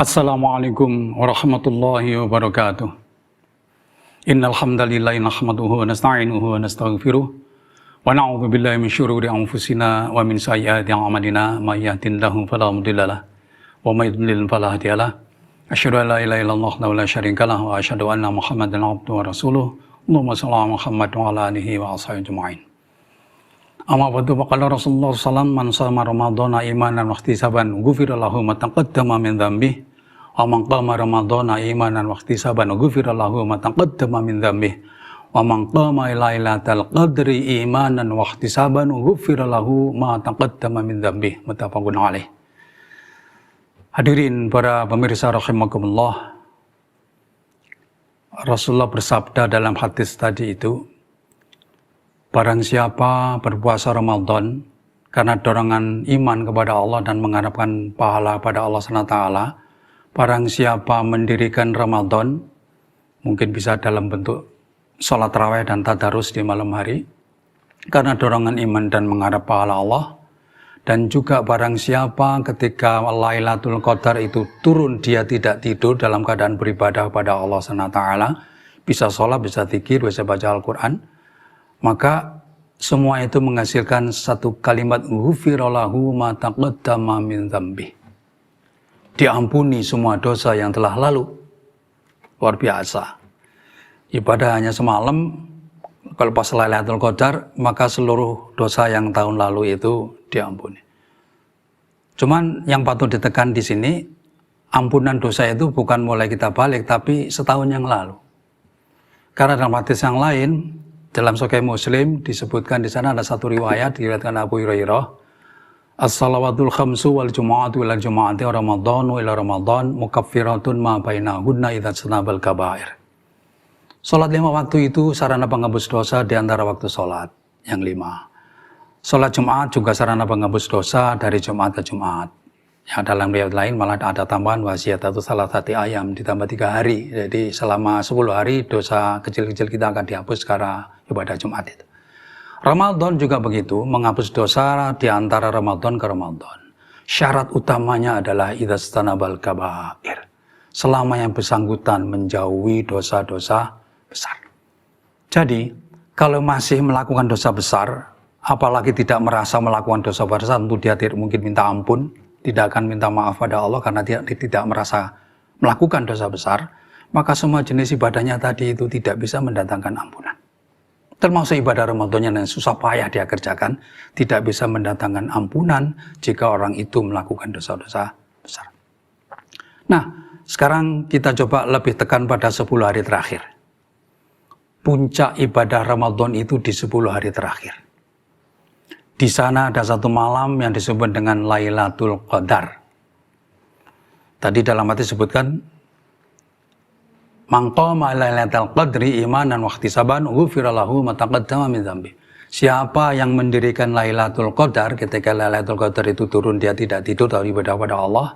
Assalamualaikum warahmatullahi wabarakatuh. Innal hamdalillahi nahmaduhu wa nasta'inuhu wa nastaghfiruh wa na'udzu billahi min syururi anfusina wa min sayyiati a'malina may yahdihillahu fala mudhillalah wa may yudlil fala hadiyalah. Asyhadu an la ilaha illallah wa la syarikalah wa asyhadu anna Muhammadan abduhu wa rasuluh. Allahumma shalli ala Muhammad wa ala alihi wa ashabihi ajma'in. Amma ba'du faqala Rasulullah sallallahu alaihi wasallam man shama ramadhana imanan wa ihtisaban ghufira lahu ma taqaddama min dhanbihi wa man qama ramadhana imanan wa ihtisaban ghufira lahu ma taqaddama min dhanbihi wa man qama lailatal qadri imanan wa ihtisaban ghufira lahu ma taqaddama min dhanbihi. Muttafaqun alaih. Hadirin para pemirsa rahimakumullah, Rasulullah bersabda dalam hadis tadi itu, barang siapa berpuasa Ramadan karena dorongan iman kepada Allah dan mengharapkan pahala pada Allah SWT, barang siapa mendirikan Ramadan, mungkin bisa dalam bentuk sholat tarawih dan tadarus di malam hari, karena dorongan iman dan mengharap pahala Allah, dan juga barang siapa ketika Lailatul Qadar itu turun dia tidak tidur dalam keadaan beribadah pada Allah SWT, bisa sholat, bisa zikir, bisa baca Al-Quran, maka semua itu menghasilkan satu kalimat ghufira lahu ma taqaddama min dzambi. Diampuni semua dosa yang telah lalu. Luar biasa. Ibadah hanya semalam, kalau pas Lailatul Qadar, maka seluruh dosa yang tahun lalu itu diampuni. Cuman yang patut ditekan di sini, ampunan dosa itu bukan mulai kita balik, tapi setahun yang lalu. Karena dalam hadis yang lain, dalam Sahih Muslim disebutkan di sana ada satu riwayat diriwayatkan Abu Hurairah, as-salawatul khamsu wal jumu'atu ila jumu'ati wa ramadhanu ila ramadhan mukaffiratun ma bainahunna idza sanabal kabair. Salat 5 waktu itu sarana penghapus dosa di antara waktu salat yang 5. Salat Jumat juga sarana penghapus dosa dari Jumat ke Jumat. Yang dalam riwayat lain malah ada tambahan wasiatatu salasati ayam, ditambah 3 hari. Jadi selama 10 hari dosa kecil-kecil kita akan dihapus karena ibadah Jumat itu. Ramadan juga begitu, menghapus dosa di antara Ramadan ke Ramadan. Syarat utamanya adalah idzastanabal kabair. Selama yang bersangkutan menjauhi dosa-dosa besar. Jadi, kalau masih melakukan dosa besar, apalagi tidak merasa melakukan dosa besar, tentu dia tidak mungkin minta ampun, tidak akan minta maaf pada Allah karena dia tidak merasa melakukan dosa besar, maka semua jenis ibadahnya tadi itu tidak bisa mendatangkan ampunan. Termasuk ibadah Ramadan yang susah payah dia kerjakan, tidak bisa mendatangkan ampunan jika orang itu melakukan dosa-dosa besar. Nah, sekarang kita coba lebih tekan pada 10 hari terakhir. Puncak ibadah Ramadan itu di 10 hari terakhir. Di sana ada satu malam yang disebut dengan Lailatul Qadar. Tadi dalam hadis disebutkan, man qama lailatal qadri imanan wa ihtisaban ghufira lahu ma taqaddama min dzambi. Siapa yang mendirikan Lailatul Qadar, ketika Lailatul Qadar itu turun dia tidak tidur dari ibadah pada Allah,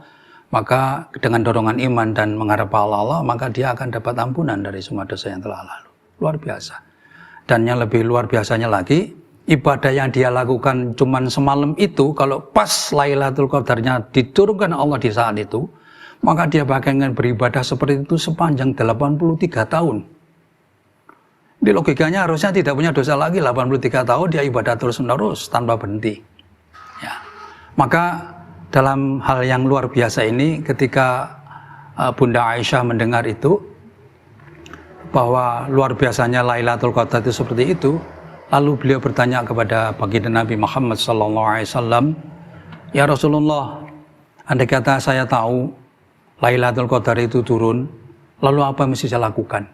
maka dengan dorongan iman dan mengharap pahala Allah, maka dia akan dapat ampunan dari semua dosa yang telah lalu. Luar biasa. Dan yang lebih luar biasanya lagi, ibadah yang dia lakukan cuman semalam itu, kalau pas Lailatul Qadarnya diturunkan Allah di saat itu, maka dia bakal beribadah seperti itu sepanjang 83 tahun. Di logikanya harusnya tidak punya dosa lagi, 83 tahun dia ibadah terus-menerus tanpa berhenti. Ya. Maka dalam hal yang luar biasa ini, ketika Bunda Aisyah mendengar itu, bahwa luar biasanya Lailatul Qadar itu seperti itu, lalu beliau bertanya kepada baginda Nabi Muhammad SAW, ya Rasulullah, andai kata saya tahu Lailatul Qadar itu turun, lalu apa yang mesti saya lakukan?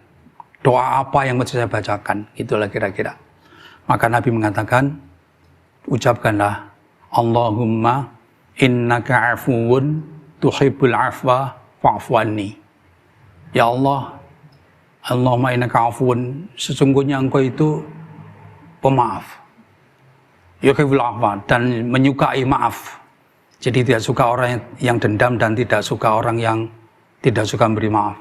Doa apa yang mesti saya bacakan? Itulah kira-kira. Maka Nabi mengatakan, ucapkanlah, Allahumma innaka afuwun tuhibbul afwa fa'fu anni. Ya Allah, Allahumma innaka afuwun, sesungguhnya engkau itu pemaaf, yuhibbul afwa, dan menyukai maaf. Jadi tidak suka orang yang dendam dan tidak suka orang yang tidak suka memberi maaf.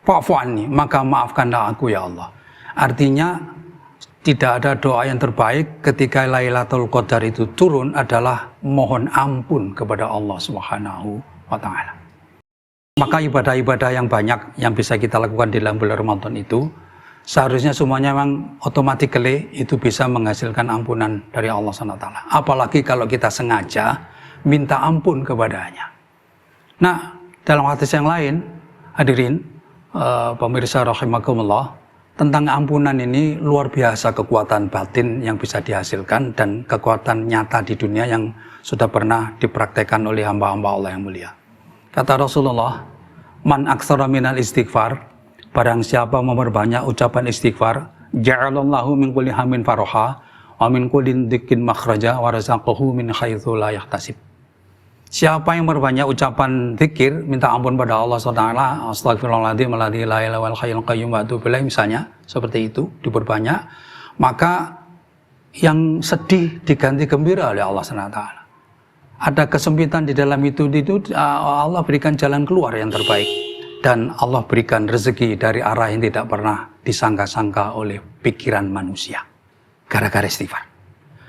Fa'fu anni, maka maafkanlah aku ya Allah. Artinya tidak ada doa yang terbaik ketika Lailatul Qadar itu turun adalah mohon ampun kepada Allah Subhanahu wa taala. Maka ibadah-ibadah yang banyak yang bisa kita lakukan di dalam bulan Ramadan itu seharusnya semuanya memang automatically itu bisa menghasilkan ampunan dari Allah SWT. Apalagi kalau kita sengaja minta ampun kepadanya. Nah, dalam hadis yang lain, hadirin, pemirsa rahimakumullah, tentang ampunan ini luar biasa kekuatan batin yang bisa dihasilkan dan kekuatan nyata di dunia yang sudah pernah dipraktekkan oleh hamba-hamba Allah yang mulia. Kata Rasulullah, man aktsara minal istighfar, barang siapa memperbanyak ucapan istighfar, ja'alallahu min kulli hammin faraha wa min kulli dhikin makhraja wa razaqahu min haitsu la yahtasib. Siapa yang memperbanyak ucapan zikir, minta ampun pada Allah SWT, astagfirullahaladzim, la ilaha illa huwal hayyul qayyum wa atubu ilaih, misalnya, seperti itu, diperbanyak, maka yang sedih diganti gembira oleh Allah SWT. Ada kesempitan di dalam itu Allah berikan jalan keluar yang terbaik. Dan Allah berikan rezeki dari arah yang tidak pernah disangka-sangka oleh pikiran manusia. Gara-gara istighfar.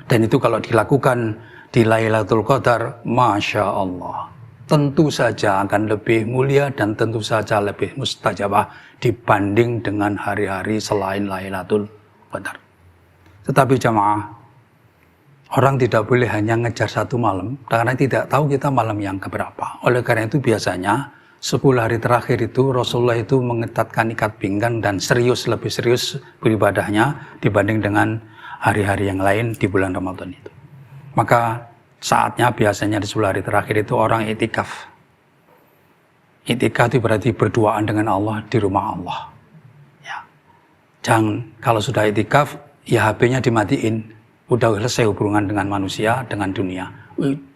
Dan itu kalau dilakukan di Lailatul Qadar, Masya Allah, tentu saja akan lebih mulia dan tentu saja lebih mustajabah dibanding dengan hari-hari selain Lailatul Qadar. Tetapi jamaah, orang tidak boleh hanya ngejar satu malam, karena tidak tahu kita malam yang keberapa. Oleh karena itu biasanya 10 hari terakhir itu Rasulullah itu mengetatkan ikat pinggang dan lebih serius beribadahnya dibanding dengan hari-hari yang lain di bulan Ramadan itu. Maka saatnya biasanya di 10 hari terakhir itu orang itikaf. Itikaf itu berarti berduaan dengan Allah di rumah Allah. Ya. Jangan kalau sudah itikaf, ya HP-nya dimatiin. Udah selesai hubungan dengan manusia, dengan dunia.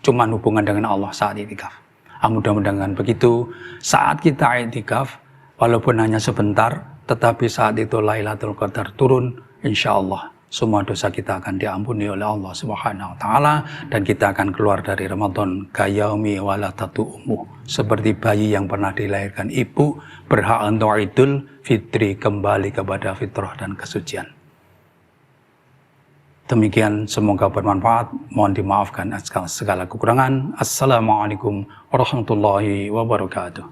Cuman hubungan dengan Allah saat itikaf. Mudah-mudahan begitu. Saat kita itikaf, walaupun hanya sebentar, tetapi saat itu Lailatul Qadar turun, insya Allah semua dosa kita akan diampuni oleh Allah Subhanahu wa taala dan kita akan keluar dari Ramadan kayaumi waladatu ummu, seperti bayi yang pernah dilahirkan ibu, berhak untuk Idul Fitri, kembali kepada fitrah dan kesucian. Demikian, semoga bermanfaat. Mohon dimaafkan segala kekurangan. Assalamualaikum warahmatullahi wabarakatuh.